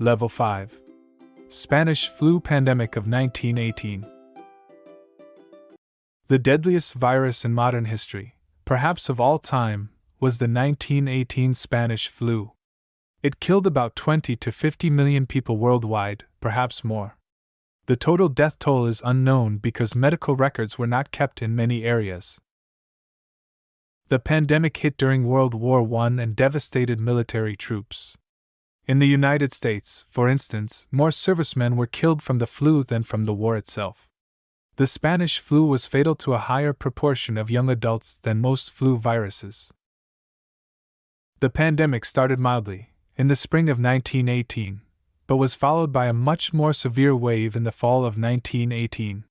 Level 5. Spanish flu pandemic of 1918. The deadliest virus in modern history, perhaps of all time, was the 1918 Spanish flu. It killed about 20 to 50 million people worldwide, perhaps more. The total death toll is unknown because medical records were not kept in many areas. The pandemic hit during World War I and devastated military troops. In the United States, for instance, more servicemen were killed from the flu than from the war itself. The Spanish flu was fatal to a higher proportion of young adults than most flu viruses. The pandemic started mildly, in the spring of 1918, but was followed by a much more severe wave in the fall of 1918.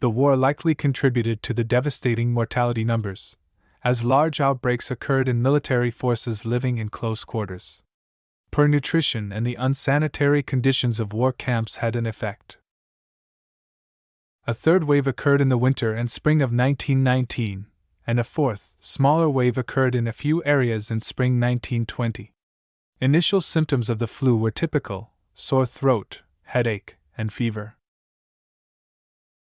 The war likely contributed to the devastating mortality numbers, as large outbreaks occurred in military forces living in close quarters. Poor nutrition and the unsanitary conditions of war camps had an effect. A third wave occurred in the winter and spring of 1919, and a fourth, smaller wave occurred in a few areas in spring 1920. Initial symptoms of the flu were typical: sore throat, headache, and fever.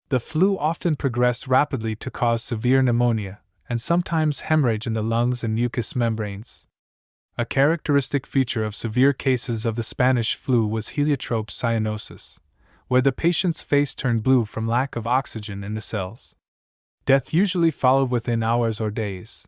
The flu often progressed rapidly to cause severe pneumonia, and sometimes hemorrhage in the lungs and mucous membranes. A characteristic feature of severe cases of the Spanish flu was heliotrope cyanosis, where the patient's face turned blue from lack of oxygen in the cells. Death usually followed within hours or days.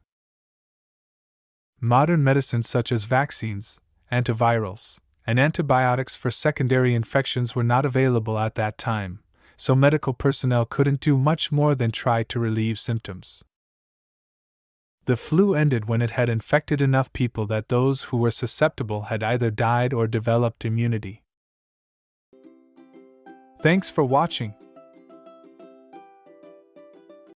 Modern medicines such as vaccines, antivirals, and antibiotics for secondary infections were not available at that time, so medical personnel couldn't do much more than try to relieve symptoms. The flu ended when it had infected enough people that those who were susceptible had either died or developed immunity. Thanks for watching.